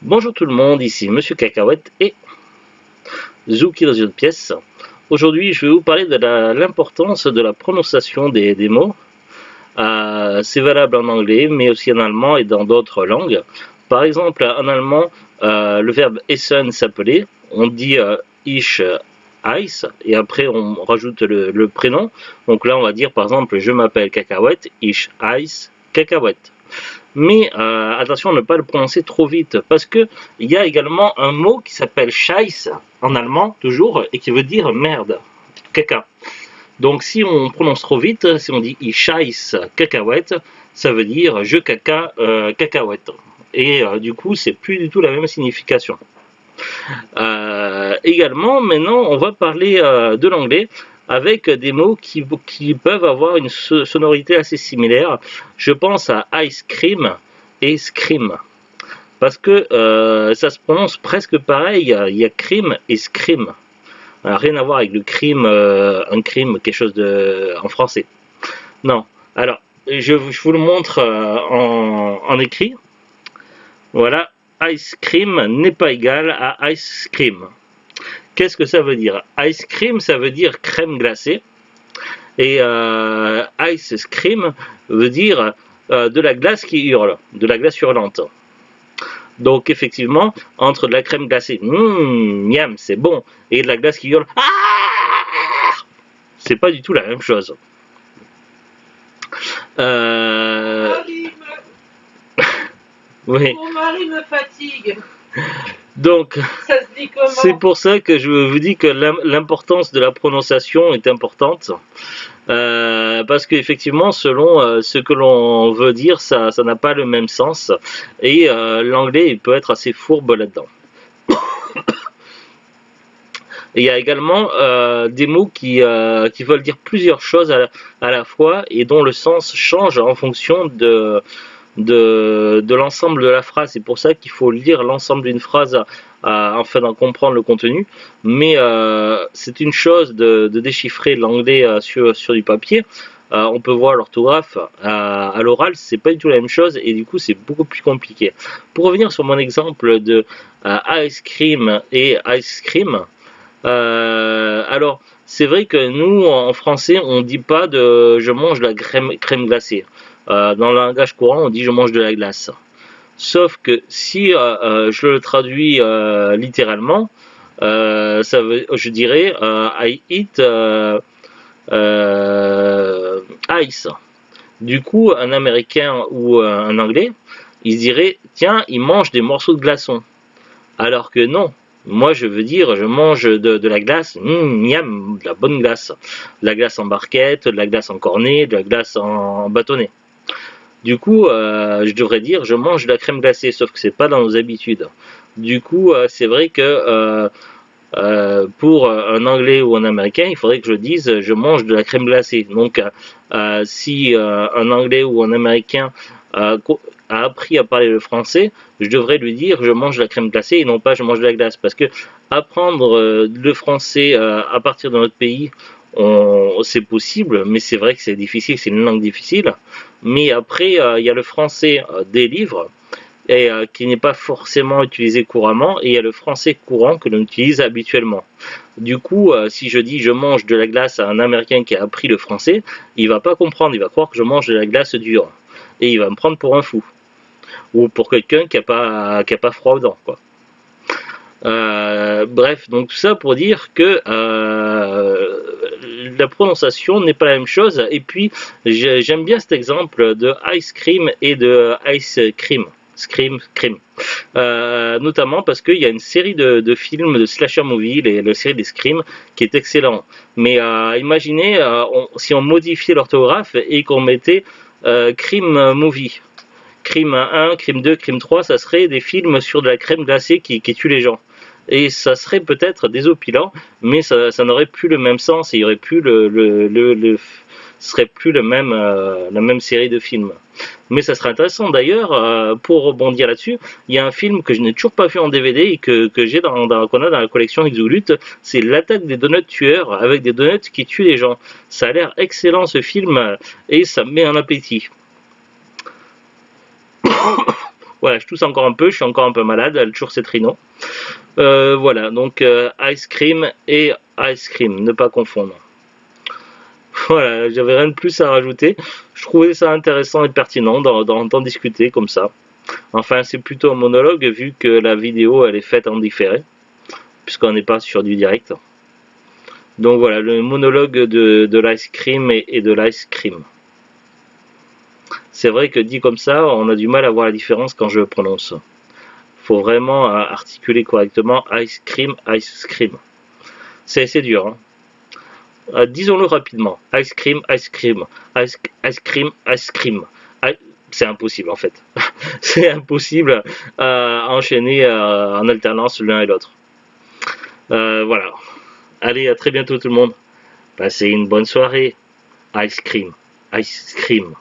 Bonjour tout le monde, ici Monsieur Cacahuète et Zouki dans une pièce. Aujourd'hui, je vais vous parler de l'importance de la prononciation des mots. C'est valable en anglais, mais aussi en allemand et dans d'autres langues. Par exemple, en allemand, le verbe essen s'appeler, on dit ich heiß, et après on rajoute le prénom. Donc là, on va dire par exemple, je m'appelle Cacahuète, ich heiß Cacahuète. Mais attention à ne pas le prononcer trop vite, parce que il y a également un mot qui s'appelle Scheiß, en allemand toujours, et qui veut dire merde, caca. Donc si on prononce trop vite, si on dit ich scheiß cacahuète, ça veut dire je caca cacahuète. Et du coup, c'est plus du tout la même signification. Également, maintenant, on va parler de l'anglais avec des mots qui peuvent avoir une sonorité assez similaire. Je pense à ice cream et scream. Parce que ça se prononce presque pareil, il y a crime et scream. Rien à voir avec le crime, un crime, quelque chose en français. Non. Alors, je vous le montre en écrit. Voilà, ice cream n'est pas égal à ice cream. Qu'est-ce que ça veut dire? Ice cream, ça veut dire crème glacée. Et ice cream veut dire de la glace qui hurle, de la glace hurlante. Donc effectivement, entre de la crème glacée, miam, c'est bon, et de la glace qui hurle, c'est pas du tout la même chose. Oui. Mon mari me fatigue. Donc, c'est pour ça que je vous dis que l'importance de la prononciation est importante. Parce qu'effectivement, selon ce que l'on veut dire, ça n'a pas le même sens. Et l'anglais peut être assez fourbe là-dedans. Il y a également des mots qui veulent dire plusieurs choses à la fois et dont le sens change en fonction de l'ensemble de la phrase. C'est pour ça qu'il faut lire l'ensemble d'une phrase afin d'en comprendre le contenu. Mais c'est une chose de déchiffrer l'anglais sur du papier. On peut voir l'orthographe à l'oral, c'est pas du tout la même chose et du coup c'est beaucoup plus compliqué. Pour revenir sur mon exemple de ice cream et ice cream, alors c'est vrai que nous en français on dit pas de je mange de la crème glacée. Dans le langage courant, on dit je mange de la glace. Sauf que si je le traduis littéralement, je dirais I eat ice. Du coup, un Américain ou un Anglais, il se dirait tiens, il mange des morceaux de glaçons. Alors que non. Moi, je veux dire, je mange de la glace, miam, de la bonne glace. De la glace en barquette, de la glace en cornet, de la glace en bâtonnet. Du coup, je devrais dire je mange de la crème glacée, sauf que c'est pas dans nos habitudes. Du coup, c'est vrai que pour un Anglais ou un Américain, il faudrait que je dise je mange de la crème glacée. Donc, si un Anglais ou un Américain a appris à parler le français, je devrais lui dire je mange de la crème glacée et non pas je mange de la glace. Parce que apprendre le français à partir de notre pays, c'est possible, mais c'est vrai que c'est difficile, c'est une langue difficile. Mais après, il y a le français des livres, et qui n'est pas forcément utilisé couramment, et il y a le français courant que l'on utilise habituellement. Du coup, si je dis je mange de la glace à un Américain qui a appris le français, il va pas comprendre, il va croire que je mange de la glace dure, et il va me prendre pour un fou, ou pour quelqu'un qui a pas froid aux dents, quoi. Bref, donc tout ça pour dire que la prononciation n'est pas la même chose. Et puis j'aime bien cet exemple de ice cream et de ice cream. Scream, cream. Notamment parce qu'il y a une série de films de slasher movie, la série des Scream, qui est excellent. Mais imaginez si on modifiait l'orthographe et qu'on mettait Cream Movie. Crime 1, Crime 2, Crime 3, ça serait des films sur de la crème glacée qui tue les gens. Et ça serait peut-être désopilant, mais ça n'aurait plus le même sens et il y aurait plus ce serait plus la même série de films. Mais ça serait intéressant d'ailleurs, pour rebondir là-dessus, il y a un film que je n'ai toujours pas vu en DVD et que j'ai qu'on a dans la collection Exolute, c'est L'attaque des donuts tueurs avec des donuts qui tuent les gens. Ça a l'air excellent ce film et ça me met un appétit. Voilà, je tousse encore un peu, je suis encore un peu malade, toujours cette rhino. Voilà, donc ice cream et ice cream, ne pas confondre. Voilà, j'avais rien de plus à rajouter. Je trouvais ça intéressant et pertinent d'en discuter comme ça. Enfin, c'est plutôt un monologue vu que la vidéo elle est faite en différé, puisqu'on n'est pas sur du direct. Donc voilà, le monologue de l'ice cream et de l'ice cream. C'est vrai que dit comme ça, on a du mal à voir la différence quand je le prononce. Faut vraiment articuler correctement ice cream, ice cream. C'est assez dur, hein. Disons-le rapidement. Ice cream, ice cream. Ice cream, ice cream. C'est impossible en fait. C'est impossible à enchaîner en alternance l'un et l'autre. Voilà. Allez, à très bientôt tout le monde. Passez une bonne soirée. Ice cream, ice cream.